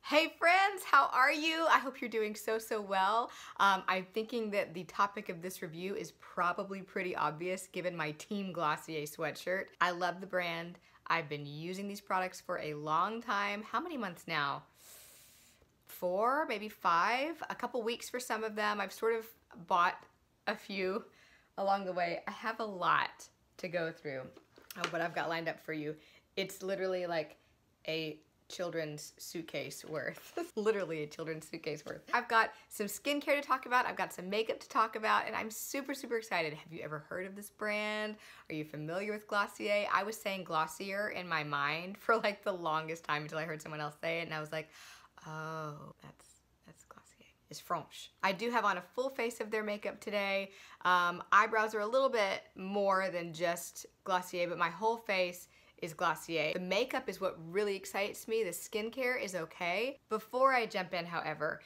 Hey friends, how are you? I hope you're doing so well. I'm thinking that the topic of this review is probably pretty obvious given my Team Glossier sweatshirt. I love the brand. I've been using these products for a long time. How many months now? 4, maybe 5, a couple weeks for some of them. I've sort of bought a few along the way. I have a lot to go through of what I've got lined up for you. It's literally like a children's suitcase worth. Literally a children's suitcase worth. I've got some skincare to talk about, I've got some makeup to talk about, and I'm super excited. Have you ever heard of this brand? Are you familiar with Glossier? I was saying Glossier in my mind for like the longest time until I heard someone else say it, and I was like, oh, that's Glossier. It's French. I do have on a full face of their makeup today. Eyebrows are a little bit more than just Glossier, but my whole face is Glossier. The makeup is what really excites me. The skincare is okay. Before I jump in, however,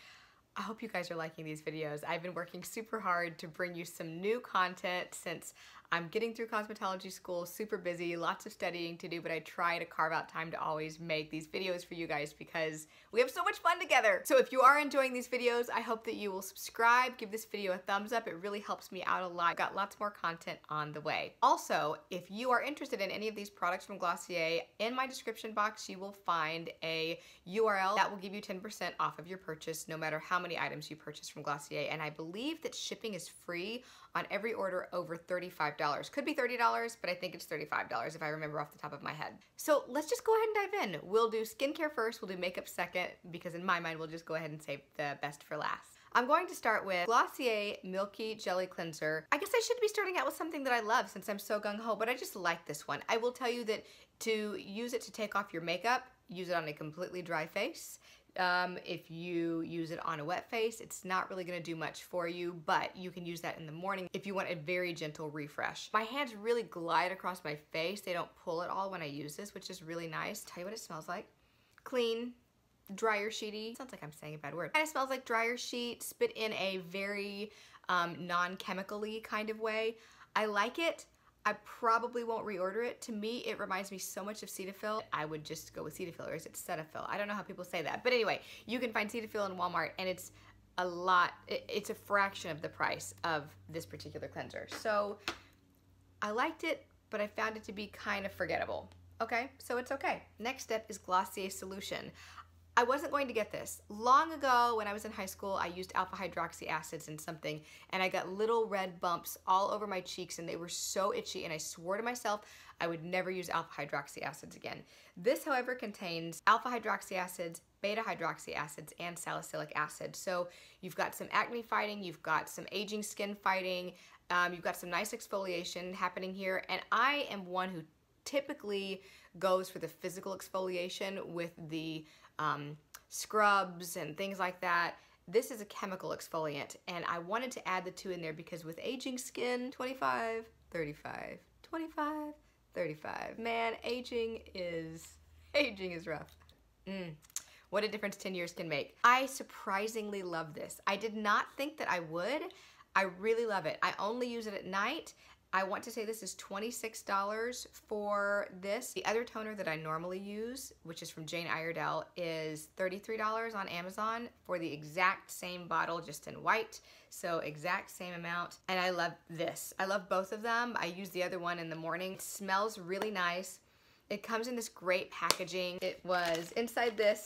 I hope you guys are liking these videos. I've been working super hard to bring you some new content since I'm getting through cosmetology school, super busy, lots of studying to do, but I try to carve out time to always make these videos for you guys because we have so much fun together. So if you are enjoying these videos, I hope that you will subscribe, give this video a thumbs up. It really helps me out a lot. I've got lots more content on the way. Also, if you are interested in any of these products from Glossier, in my description box, you will find a URL that will give you 10% off of your purchase, no matter how many items you purchase from Glossier. And I believe that shipping is free on every order over $35. Could be $30, but I think it's $35 if I remember off the top of my head. So let's just go ahead and dive in. We'll do skincare first, we'll do makeup second, because in my mind, we'll just go ahead and save the best for last. I'm going to start with Glossier Milky Jelly Cleanser. I guess I should be starting out with something that I love since I'm so gung-ho, but I just like this one. I will tell you that to use it to take off your makeup, use it on a completely dry face. If you use it on a wet face, it's not really gonna do much for you, but you can use that in the morning if you want a very gentle refresh. My hands really glide across my face. They don't pull at all when I use this, which is really nice. Tell you what it smells like. Clean, dryer sheety. Sounds like I'm saying a bad word. Kind of smells like dryer sheet, spit in a very non-chemical-y kind of way. I like it. I probably won't reorder it. To me, it reminds me so much of Cetaphil. I would just go with Cetaphil, or is it Cetaphil? I don't know how people say that. But anyway, you can find Cetaphil in Walmart, and it's a lot, it's a fraction of the price of this particular cleanser. So I liked it, but I found it to be kind of forgettable. Okay, so it's okay. Next step is Glossier Solution. I wasn't going to get this. Long ago, when I was in high school, I used alpha hydroxy acids in something, and I got little red bumps all over my cheeks, and they were so itchy, and I swore to myself I would never use alpha hydroxy acids again. This, however, contains alpha hydroxy acids, beta hydroxy acids, and salicylic acid. So you've got some acne fighting, you've got some aging skin fighting, you've got some nice exfoliation happening here, and I am one who typically goes for the physical exfoliation with the scrubs and things like that. This is a chemical exfoliant, and I wanted to add the two in there because with aging skin, 25, 35, 25, 35. Man, aging is rough. What a difference 10 years can make. I surprisingly love this. I did not think that I would. I really love it. I only use it at night. I want to say this is $26 for this. The other toner that I normally use, which is from Jane Iredale, is $33 on Amazon for the exact same bottle, just in white. So exact same amount. And I love this. I love both of them. I use the other one in the morning. It smells really nice. It comes in this great packaging. It was inside this,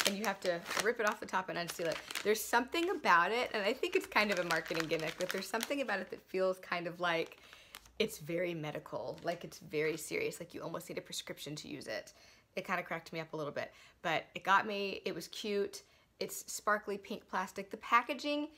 and you have to rip it off the top and unseal it. There's something about it, and I think it's kind of a marketing gimmick, but there's something about it that feels kind of like it's very medical, like it's very serious, like you almost need a prescription to use it. It kind of cracked me up a little bit, but it got me. It was cute. It's sparkly pink plastic. The packaging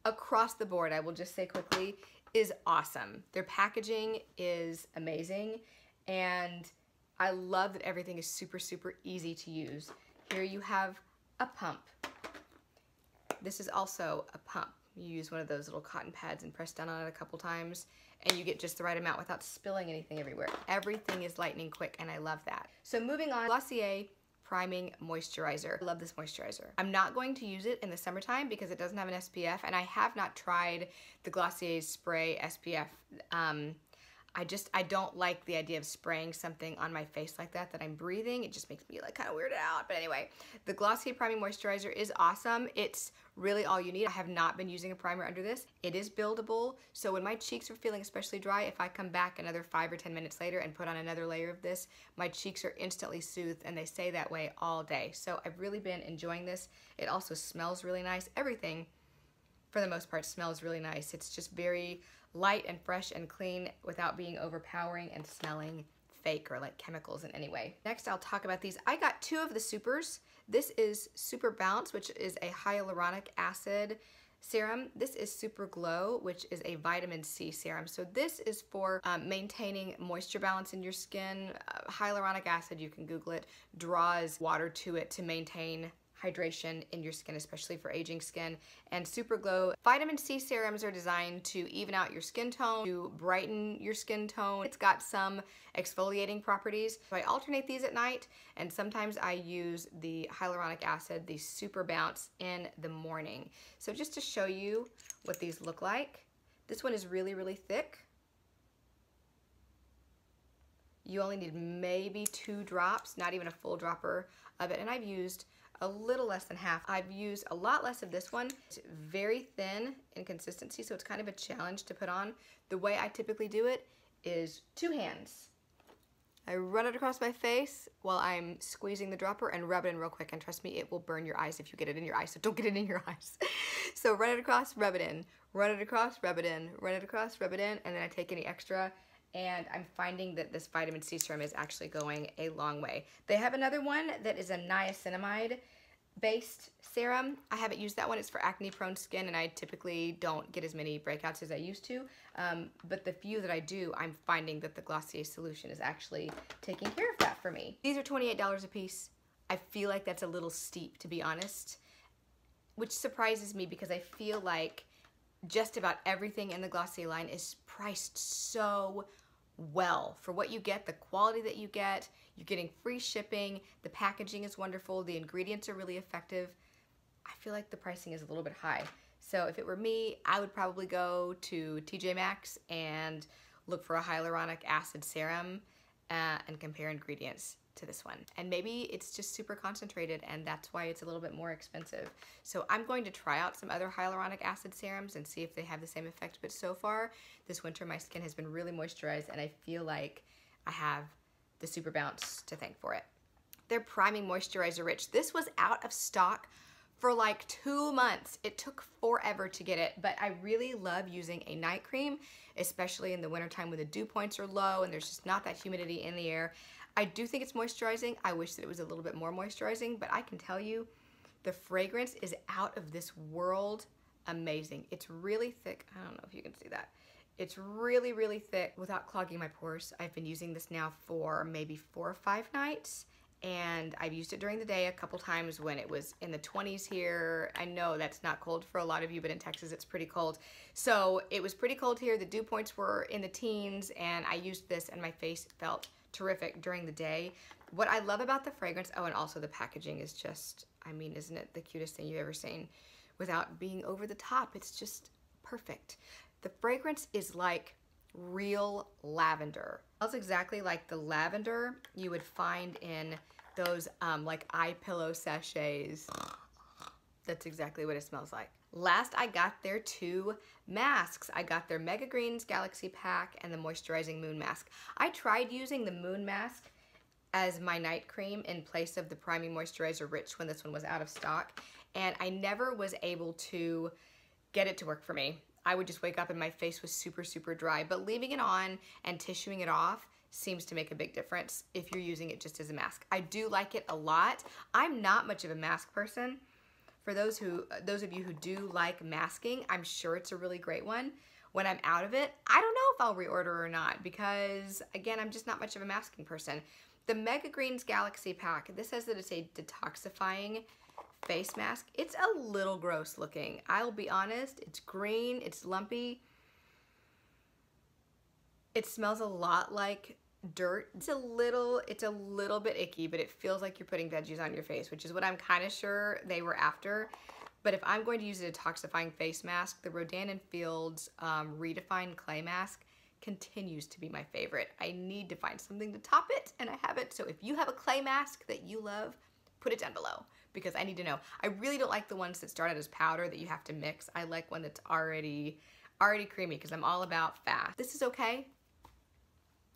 across the board, I will just say quickly, is awesome. Their packaging is amazing, and I love that everything is super easy to use. Here you have a pump. This is also a pump. You use one of those little cotton pads and press down on it a couple times, and you get just the right amount without spilling anything everywhere. Everything is lightning quick, and I love that. So moving on, Glossier Priming Moisturizer. I love this moisturizer. I'm not going to use it in the summertime because it doesn't have an SPF, and I have not tried the Glossier Spray SPF. I don't like the idea of spraying something on my face like that I'm breathing. It just makes me like kind of weirded out. But anyway, the Glossier Priming Moisturizer is awesome. It's really all you need. I have not been using a primer under this. It is buildable, so when my cheeks are feeling especially dry, if I come back another 5 or 10 minutes later and put on another layer of this, my cheeks are instantly soothed, and they stay that way all day. So I've really been enjoying this. It also smells really nice. Everything, for the most part, smells really nice. It's just very light and fresh and clean without being overpowering and smelling fake or like chemicals in any way. Next, I'll talk about these. I got 2 of the supers. This is Super Bounce, which is a hyaluronic acid serum. This is Super Glow, which is a vitamin C serum. So this is for maintaining moisture balance in your skin. Hyaluronic acid, you can Google it, draws water to it to maintain hydration in your skin, especially for aging skin. And Super Glow vitamin C serums are designed to even out your skin tone, to brighten your skin tone. It's got some exfoliating properties. So I alternate these at night, and sometimes I use the hyaluronic acid, the Super Bounce, in the morning. So just to show you what these look like, this one is really, really thick. You only need maybe 2 drops, not even a full dropper of it, and I've used a little less than half. I've used a lot less of this one. It's very thin in consistency, so it's kind of a challenge to put on. The way I typically do it is 2 hands. I run it across my face while I'm squeezing the dropper and rub it in real quick, and trust me, it will burn your eyes if you get it in your eyes, so don't get it in your eyes. So run it across, rub it in, run it across, rub it in, run it across, rub it in, and then I take any extra, and I'm finding that this vitamin C serum is actually going a long way. They have another one that is a niacinamide based serum. I haven't used that one. It's for acne prone skin, and I typically don't get as many breakouts as I used to. But the few that I do, I'm finding that the Glossier solution is actually taking care of that for me. These are $28 a piece. I feel like that's a little steep, to be honest, which surprises me because I feel like just about everything in the Glossier line is priced so well for what you get, the quality that you get. You're getting free shipping, the packaging is wonderful, the ingredients are really effective. I feel like the pricing is a little bit high. So if it were me, I would probably go to TJ Maxx and look for a hyaluronic acid serum and compare ingredients to this one. And maybe it's just super concentrated, and that's why it's a little bit more expensive. So I'm going to try out some other hyaluronic acid serums and see if they have the same effect. But so far this winter, my skin has been really moisturized, and I feel like I have the Super Bounce to thank for it. They're Priming Moisturizer Rich. This was out of stock for like 2 months. It took forever to get it, but I really love using a night cream, especially in the wintertime when the dew points are low and there's just not that humidity in the air. I do think it's moisturizing. I wish that it was a little bit more moisturizing, but I can tell you the fragrance is out of this world amazing. It's really thick. I don't know if you can see that. It's really, really thick without clogging my pores. I've been using this now for maybe 4 or 5 nights, and I've used it during the day a couple times when it was in the 20s here. I know that's not cold for a lot of you, but in Texas it's pretty cold. So it was pretty cold here. The dew points were in the teens, and I used this and my face felt terrific during the day. What I love about the fragrance, oh, and also the packaging is just, I mean, isn't it the cutest thing you've ever seen? Without being over the top, it's just perfect. The fragrance is like real lavender. It smells exactly like the lavender you would find in those like eye pillow sachets. That's exactly what it smells like. Last, I got their 2 masks. I got their Mega Greens Galaxy Pack and the Moisturizing Moon Mask. I tried using the Moon Mask as my night cream in place of the Priming Moisturizer Rich when this one was out of stock, and I never was able to get it to work for me. I would just wake up and my face was super, super dry, but leaving it on and tissuing it off seems to make a big difference if you're using it just as a mask. I do like it a lot. I'm not much of a mask person. For those of you who do like masking, I'm sure it's a really great one. When I'm out of it, I don't know if I'll reorder or not because, again, I'm just not much of a masking person. The Mega Greens Galaxy Pack, this says that it's a detoxifying face mask. It's a little gross looking. I'll be honest, it's green, it's lumpy. It smells a lot like dirt. It's a little bit icky, but it feels like you're putting veggies on your face, which is what I'm kind of sure they were after. But if I'm going to use a detoxifying face mask, the Rodan & Fields Redefined Clay Mask continues to be my favorite. I need to find something to top it, and I haven't. So if you have a clay mask that you love, put it down below because I need to know. I really don't like the ones that start out as powder that you have to mix. I like one that's already creamy because I'm all about fast. This is okay.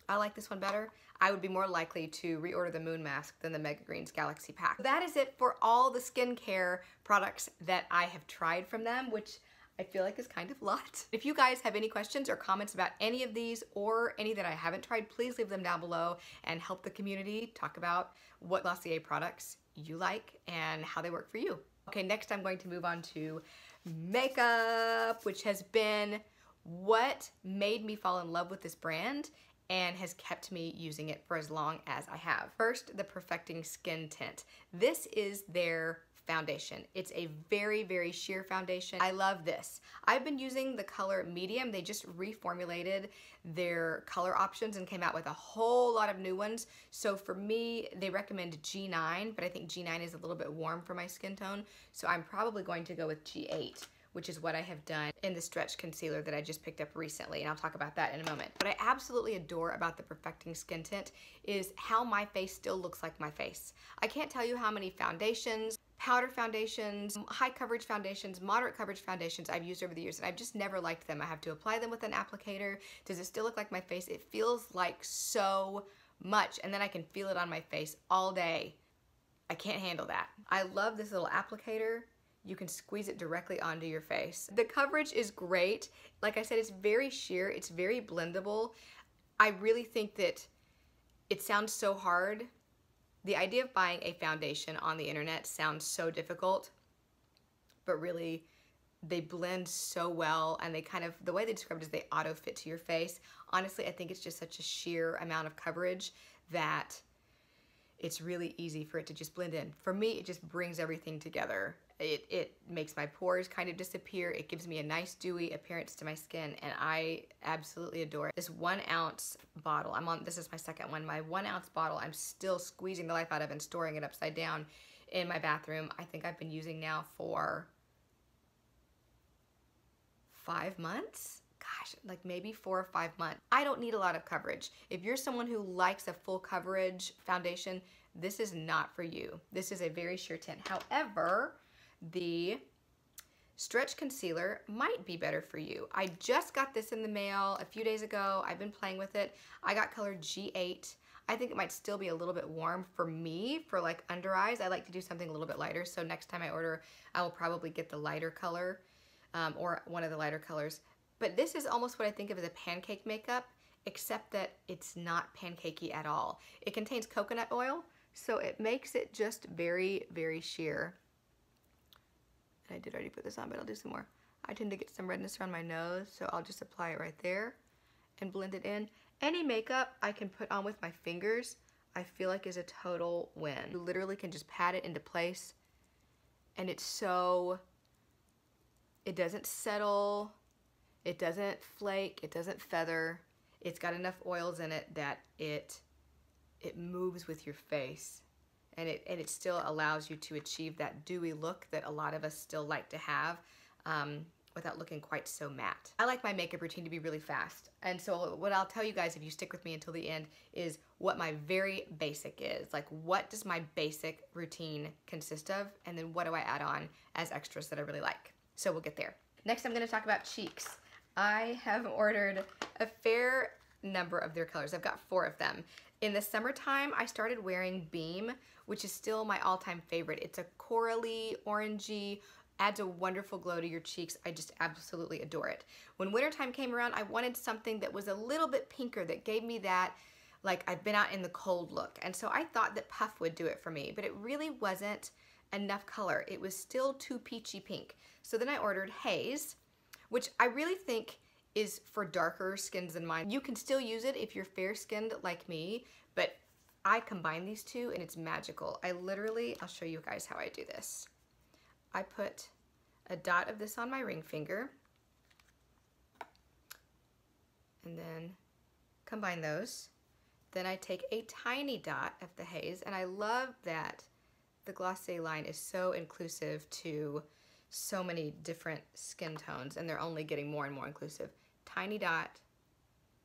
I like this one better. I would be more likely to reorder the Moon Mask than the Mega Greens Galaxy Pack. That is it for all the skincare products that I have tried from them, which I feel like is kind of a lot. If you guys have any questions or comments about any of these or any that I haven't tried, please leave them down below and help the community talk about what Glossier products you like and how they work for you. Okay, next I'm going to move on to makeup, which has been what made me fall in love with this brand and has kept me using it for as long as I have. First, the Perfecting Skin Tint. This is their foundation. It's a very, very sheer foundation. I love this. I've been using the color medium. They just reformulated their color options and came out with a whole lot of new ones. So for me, they recommend G9, but I think G9 is a little bit warm for my skin tone. So I'm probably going to go with G8, which is what I have done in the stretch concealer that I just picked up recently, and I'll talk about that in a moment. What I absolutely adore about the Perfecting Skin Tint is how my face still looks like my face. I can't tell you how many foundations, powder foundations, high coverage foundations, moderate coverage foundations I've used over the years, and I've just never liked them. I have to apply them with an applicator. Does it still look like my face? It feels like so much, and then I can feel it on my face all day. I can't handle that. I love this little applicator. You can squeeze it directly onto your face. The coverage is great. Like I said, it's very sheer, it's very blendable. I really think that it sounds so hard. The idea of buying a foundation on the internet sounds so difficult, but really they blend so well, and they kind of, the way they describe it is they auto fit to your face. Honestly, I think it's just such a sheer amount of coverage that it's really easy for it to just blend in. For me, it just brings everything together. It makes my pores kind of disappear. It gives me a nice dewy appearance to my skin, and I absolutely adore it. This 1 ounce bottle, this is my second one. My 1 ounce bottle, I'm still squeezing the life out of and storing it upside down in my bathroom. I think I've been using now for 5 months? Gosh, like maybe 4 or 5 months. I don't need a lot of coverage. If you're someone who likes a full coverage foundation, this is not for you. This is a very sheer tint. However, the stretch concealer might be better for you. I just got this in the mail a few days ago. I've been playing with it. I got color G8. I think it might still be a little bit warm for me for like under eyes. I like to do something a little bit lighter, so next time I order, I will probably get the lighter color or one of the lighter colors. But this is almost what I think of as a pancake makeup, except that it's not pancakey at all. It contains coconut oil, so it makes it just very, very sheer. I did already put this on, but I'll do some more. I tend to get some redness around my nose, so I'll just apply it right there and blend it in. Any makeup I can put on with my fingers, I feel like is a total win. You literally can just pat it into place, and it's so, it doesn't settle, it doesn't flake, it doesn't feather. It's got enough oils in it that it moves with your face. And it still allows you to achieve that dewy look that a lot of us still like to have without looking quite so matte. I like my makeup routine to be really fast. And so what I'll tell you guys if you stick with me until the end is what my very basic is. Like, what does my basic routine consist of? And then what do I add on as extras that I really like? So we'll get there. Next, I'm gonna talk about cheeks. I have ordered a fair number of their colors. I've got 4 of them. In the summertime, I started wearing Beam, which is still my all-time favorite. It's a corally, orangey, adds a wonderful glow to your cheeks. I just absolutely adore it. When wintertime came around, I wanted something that was a little bit pinker, that gave me that, like, I've been out in the cold look. And so I thought that Puff would do it for me, but it really wasn't enough color. It was still too peachy pink. So then I ordered Haze, which I really think is for darker skins than mine. You can still use it if you're fair-skinned like me, but I combine these two and it's magical. I'll show you guys how I do this. I put a dot of this on my ring finger and then combine those. Then I take a tiny dot of the Haze, and I love that the Glossier line is so inclusive to so many different skin tones, and they're only getting more and more inclusive. Tiny dot,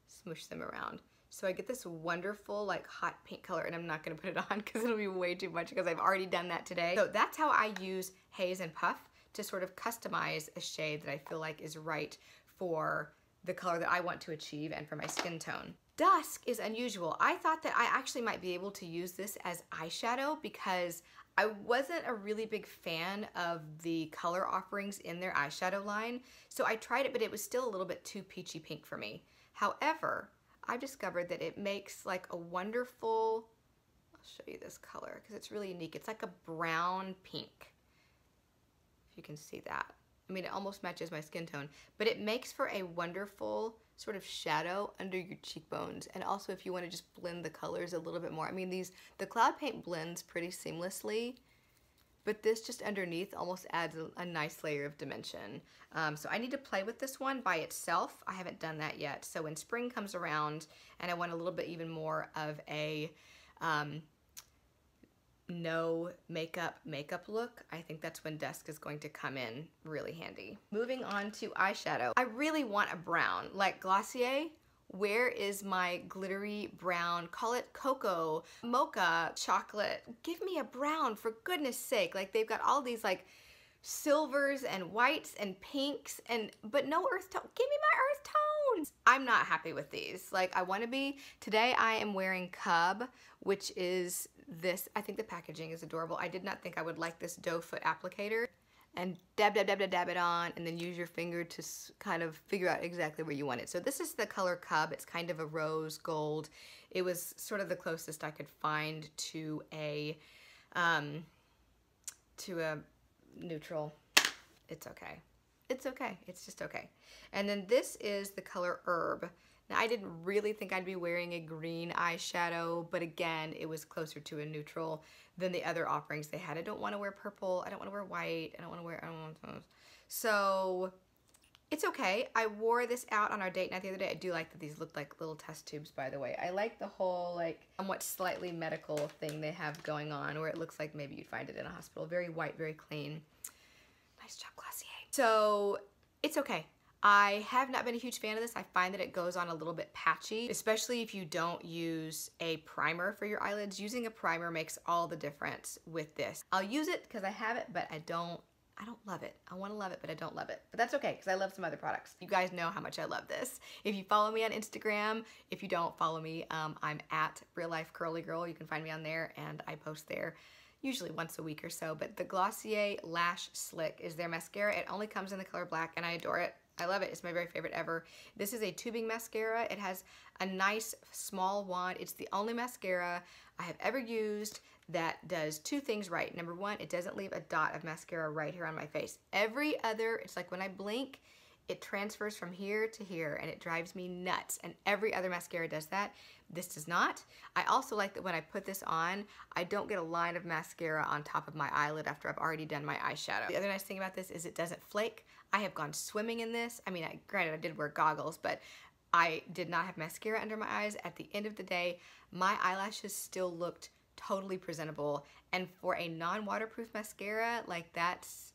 smoosh them around. So I get this wonderful like hot pink color, and I'm not gonna put it on because it'll be way too much because I've already done that today. So that's how I use Haze and Puff to sort of customize a shade that I feel like is right for the color that I want to achieve and for my skin tone. Dusk is unusual. I thought that I actually might be able to use this as eyeshadow because I wasn't a really big fan of the color offerings in their eyeshadow line. So I tried it, but it was still a little bit too peachy pink for me. However, I've discovered that it makes like a wonderful, I'll show you this color because it's really unique. It's like a brown pink, if you can see that. I mean, it almost matches my skin tone, but it makes for a wonderful sort of shadow under your cheekbones. And also if you want to just blend the colors a little bit more. I mean, the cloud paint blends pretty seamlessly, but this just underneath almost adds a nice layer of dimension. So I need to play with this one by itself. I haven't done that yet. So when spring comes around and I want a little bit even more of a no makeup look, I think that's when Dusk is going to come in really handy. Moving on to eyeshadow. I really want a brown, like Glossier. Where is my glittery brown? Call it cocoa, mocha, chocolate. Give me a brown, for goodness sake. Like they've got all these like silvers and whites and pinks, but no earth tone. Give me my earth tones. I'm not happy with these. Like I want to be, today I am wearing Cub, which is this. I think the packaging is adorable. I did not think I would like this doe foot applicator. And dab it on, and then use your finger to kind of figure out exactly where you want it. So this is the color Cub. It's kind of a rose gold. It was sort of the closest I could find to a neutral. It's okay. It's okay. It's just okay. And then this is the color Herb. Now I didn't really think I'd be wearing a green eyeshadow, but again, it was closer to a neutral than the other offerings they had. I don't want to wear purple. I don't want to wear white. I don't want those. So it's okay. I wore this out on our date night the other day. I do like that these look like little test tubes, by the way. I like the whole like somewhat slightly medical thing they have going on where it looks like maybe you'd find it in a hospital. Very white, very clean. Nice job, Glossier. So it's okay. I have not been a huge fan of this. I find that it goes on a little bit patchy, especially if you don't use a primer for your eyelids. Using a primer makes all the difference with this. I'll use it because I have it, but I don't love it. I want to love it, but I don't love it. But that's okay because I love some other products. You guys know how much I love this. If you follow me on Instagram, if you don't follow me, I'm at Real Life Curly Girl. You can find me on there, and I post there usually once a week or so. But the Glossier Lash Slick is their mascara. It only comes in the color black, and I adore it. I love it. It's my very favorite ever. This is a tubing mascara. It has a nice small wand. It's the only mascara I have ever used that does two things right. Number one, it doesn't leave a dot of mascara right here on my face. Every other, it's like when I blink, it transfers from here to here, and it drives me nuts. And every other mascara does that. This does not. I also like that when I put this on, I don't get a line of mascara on top of my eyelid after I've already done my eyeshadow. The other nice thing about this is it doesn't flake. I have gone swimming in this. I mean, granted, I did wear goggles, but I did not have mascara under my eyes. At the end of the day, my eyelashes still looked totally presentable. And for a non-waterproof mascara, like that's,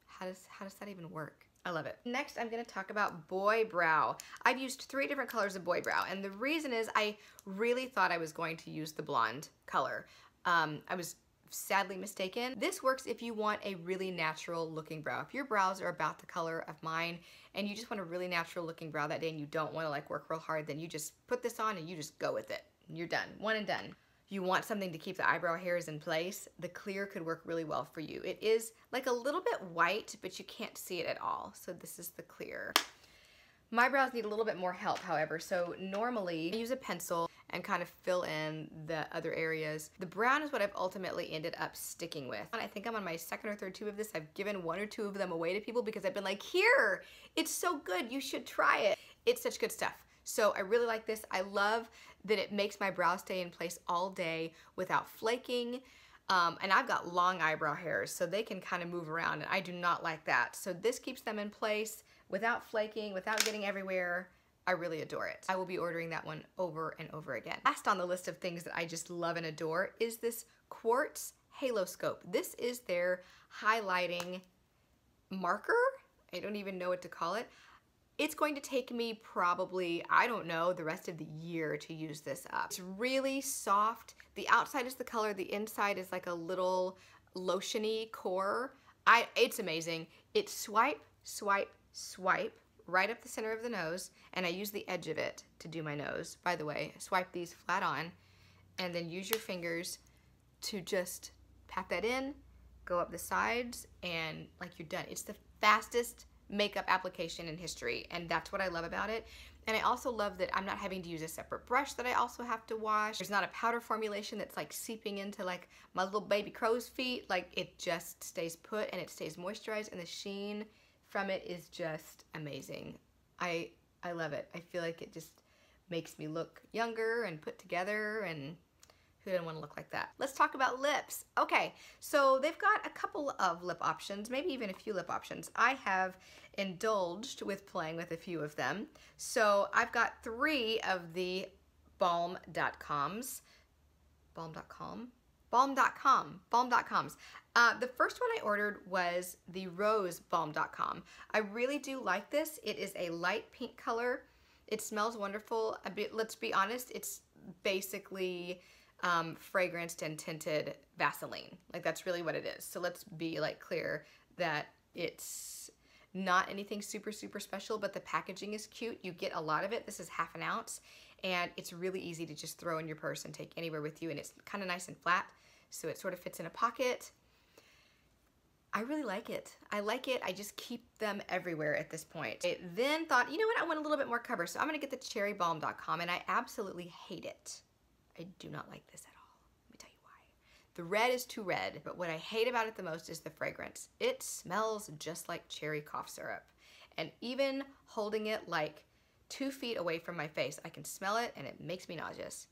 how does that even work? I love it. Next, I'm gonna talk about Boy Brow. I've used 3 different colors of Boy Brow, and the reason is I really thought I was going to use the blonde color. I was sadly mistaken. This works if you want a really natural looking brow. If your brows are about the color of mine and you just want a really natural looking brow that day and you don't want to like work real hard, then you just put this on and you just go with it. You're done. One and done. You want something to keep the eyebrow hairs in place, the clear could work really well for you. It is like a little bit white, but you can't see it at all. So this is the clear. My brows need a little bit more help, however, so normally I use a pencil and kind of fill in the other areas. The brown is what I've ultimately ended up sticking with. I think I'm on my 2nd or 3rd tube of this. I've given 1 or 2 of them away to people because I've been like, here, it's so good, you should try it. It's such good stuff. So I really like this. I love that it makes my brows stay in place all day without flaking. And I've got long eyebrow hairs, so they can kind of move around, and I do not like that. So this keeps them in place without flaking, without getting everywhere. I really adore it. I will be ordering that one over and over again. Last on the list of things that I just love and adore is this Quartz Haloscope. This is their highlighting marker. I don't even know what to call it. It's going to take me probably, I don't know, the rest of the year to use this up. It's really soft. The outside is the color, the inside is like a little lotiony core. It's amazing. It's swipe, swipe, swipe right up the center of the nose, and I use the edge of it to do my nose. By the way, swipe these flat on, and then use your fingers to just pat that in, go up the sides, and like you're done. It's the fastest makeup application in history, and that's what I love about it. And I also love that I'm not having to use a separate brush that I also have to wash. There's not a powder formulation that's like seeping into like my little baby crow's feet. Like, it just stays put and it stays moisturized, and the sheen from it is just amazing. I love it. I feel like it just makes me look younger and put together, and who doesn't want to look like that? Let's talk about lips. Okay, so they've got a couple of lip options, maybe even a few lip options. I have indulged with playing with a few of them. So I've got 3 of the balm.coms. Balm.coms. The first one I ordered was the Rose balm.com. I really do like this. It is a light pink color. It smells wonderful. Let's be honest, it's basically fragranced and tinted Vaseline. Like, that's really what it is. So let's be like clear that it's not anything super, super special, but the packaging is cute. You get a lot of it. This is ½ an ounce, and it's really easy to just throw in your purse and take anywhere with you, and it's kind of nice and flat, so it sort of fits in a pocket. I really like it. I like it. I just keep them everywhere at this point. I then thought, you know what, I want a little bit more cover, so I'm gonna get the cherrybalm.com, and I absolutely hate it. I do not like this at all. Let me tell you why. The red is too red, but what I hate about it the most is the fragrance. It smells just like cherry cough syrup. And even holding it like 2 feet away from my face, I can smell it and it makes me nauseous.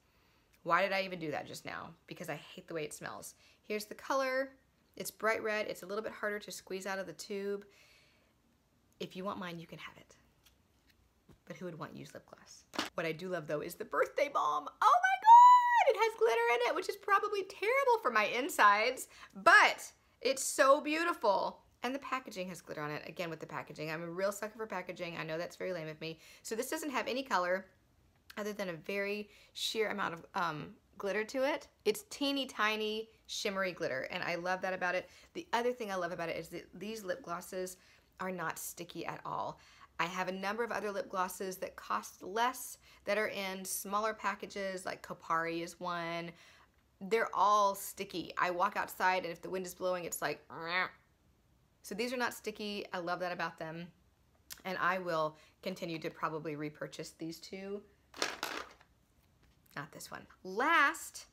Why did I even do that just now? Because I hate the way it smells. Here's the color. It's bright red. It's a little bit harder to squeeze out of the tube. If you want mine, you can have it. But who would want used lip gloss? What I do love though is the birthday balm. Oh my God, it has glitter in it, which is probably terrible for my insides, but it's so beautiful. And the packaging has glitter on it. Again, with the packaging, I'm a real sucker for packaging. I know that's very lame of me. So this doesn't have any color other than a very sheer amount of glitter to it. It's teeny tiny shimmery glitter, and I love that about it. The other thing I love about it is that these lip glosses are not sticky at all. I have a number of other lip glosses that cost less, that are in smaller packages, like Kopari is one. They're all sticky. I walk outside and if the wind is blowing, it's like, so these are not sticky. I love that about them. And I will continue to probably repurchase these 2. Not this one. Last,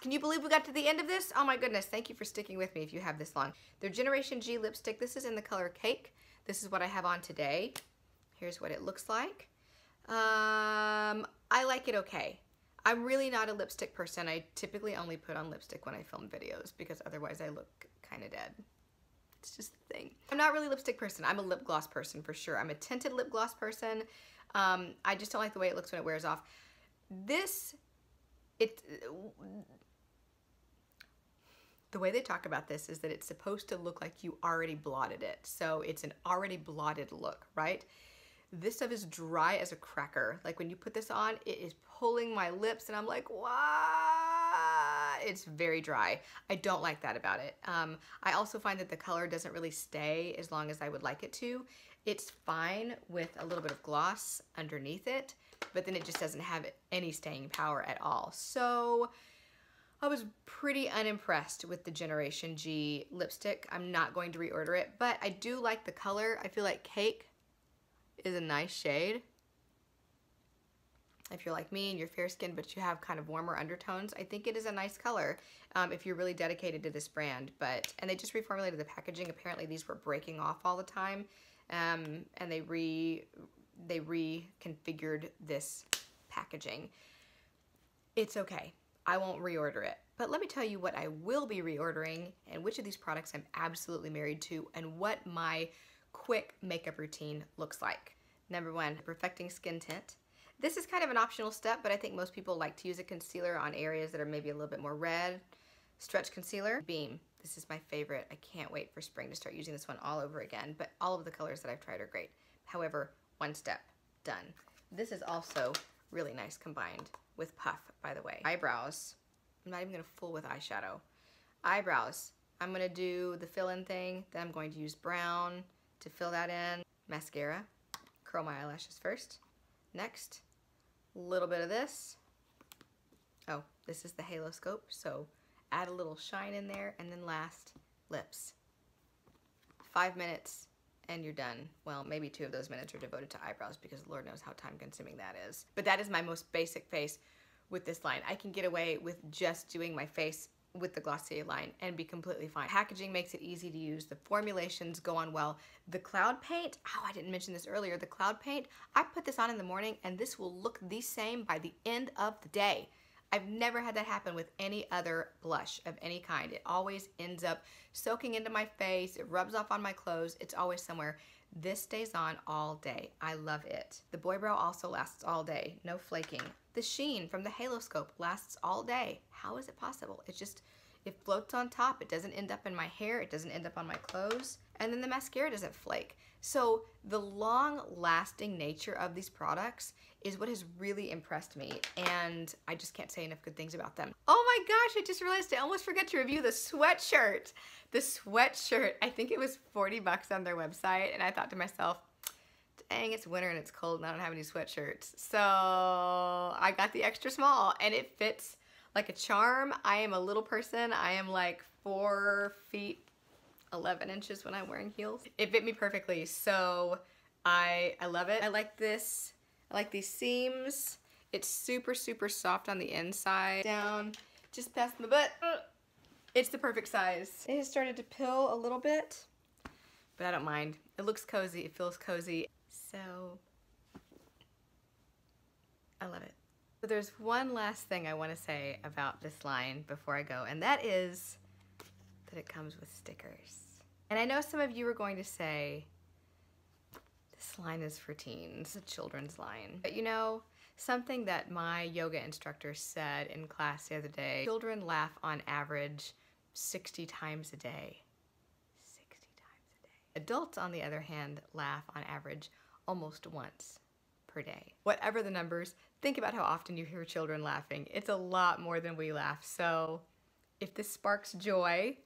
can you believe we got to the end of this? Oh my goodness, thank you for sticking with me if you have this long. Their Generation G lipstick, this is in the color Cake. This is what I have on today. Here's what it looks like. I like it okay. I'm really not a lipstick person. I typically only put on lipstick when I film videos because otherwise I look kind of dead. It's just the thing. I'm not really a lipstick person. I'm a lip gloss person for sure. I'm a tinted lip gloss person. I just don't like the way it looks when it wears off. The way they talk about this is that it's supposed to look like you already blotted it. So it's an already blotted look, right? This stuff is dry as a cracker. Like when you put this on, it is pulling my lips and I'm like, what? It's very dry. I don't like that about it. I also find that the color doesn't really stay as long as I would like it to. It's fine with a little bit of gloss underneath it, but then it just doesn't have any staying power at all. So I was pretty unimpressed with the Generation G lipstick. I'm not going to reorder it, but I do like the color. I feel like Cake is a nice shade. If you're like me and you're fair skinned, but you have kind of warmer undertones, I think it is a nice color if you're really dedicated to this brand. And they just reformulated the packaging. Apparently these were breaking off all the time, and they reconfigured this packaging. It's okay. I won't reorder it. But let me tell you what I will be reordering and which of these products I'm absolutely married to and what my quick makeup routine looks like. Number 1, perfecting skin tint. This is kind of an optional step, but I think most people like to use a concealer on areas that are maybe a little bit more red. Stretch concealer. Beam. This is my favorite. I can't wait for spring to start using this one all over again, but all of the colors that I've tried are great. However, one step, done. This is also really nice combined with puff, by the way. Eyebrows, I'm not even gonna fool with eyeshadow. Eyebrows, I'm gonna do the fill-in thing, then I'm going to use brown to fill that in. Mascara, curl my eyelashes first. Next, a little bit of this. Oh, this is the Haloscope, so add a little shine in there, and then last, lips. 5 minutes and you're done. Well, maybe 2 of those minutes are devoted to eyebrows because Lord knows how time consuming that is. But that is my most basic face with this line. I can get away with just doing my face with the Glossier line and be completely fine. Packaging makes it easy to use. The formulations go on well. The cloud paint, oh, I didn't mention this earlier. The cloud paint, I put this on in the morning and this will look the same by the end of the day. I've never had that happen with any other blush of any kind. It always ends up soaking into my face. It rubs off on my clothes. It's always somewhere. This stays on all day. I love it. The Boy Brow also lasts all day. No flaking. The sheen from the Haloscope lasts all day. How is it possible? It floats on top. It doesn't end up in my hair. It doesn't end up on my clothes. And then the mascara doesn't flake. So the long-lasting nature of these products is what has really impressed me, and I just can't say enough good things about them. Oh my gosh, I just realized I almost forgot to review the sweatshirt. The sweatshirt, I think it was 40 bucks on their website, and I thought to myself, dang, it's winter and it's cold and I don't have any sweatshirts. So I got the extra small, and it fits like a charm. I am a little person. I am like 4 feet 11 inches when I'm wearing heels. It fit me perfectly, so I love it. I like this. I like these seams. It's super, super soft on the inside. Down, just past my butt. It's the perfect size. It has started to pill a little bit, but I don't mind. It looks cozy, it feels cozy. So, I love it. But there's one last thing I want to say about this line before I go, and that is that it comes with stickers. And I know some of you are going to say, this line is for teens, a children's line. But you know, something that my yoga instructor said in class the other day, children laugh on average 60 times a day. 60 times a day. Adults, on the other hand, laugh on average almost once per day. Whatever the numbers, think about how often you hear children laughing. It's a lot more than we laugh. So if this sparks joy,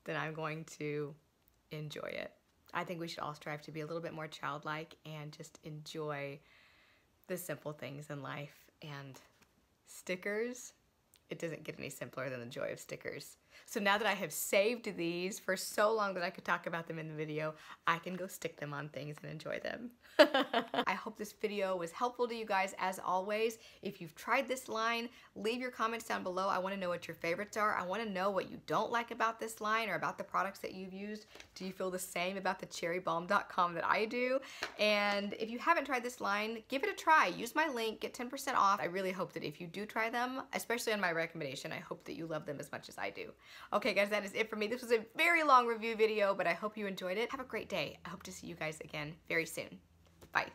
then I'm going to enjoy it. I think we should all strive to be a little bit more childlike and just enjoy the simple things in life. And stickers, it doesn't get any simpler than the joy of stickers. So now that I have saved these for so long that I could talk about them in the video, I can go stick them on things and enjoy them. I hope this video was helpful to you guys as always. If you've tried this line, leave your comments down below. I want to know what your favorites are. I want to know what you don't like about this line or about the products that you've used. Do you feel the same about the cherrybalm.com that I do? And if you haven't tried this line, give it a try. Use my link, get 10% off. I really hope that if you do try them, especially on my recommendation, I hope that you love them as much as I do. Okay guys, that is it for me. This was a very long review video, but I hope you enjoyed it. Have a great day. I hope to see you guys again very soon. Bye.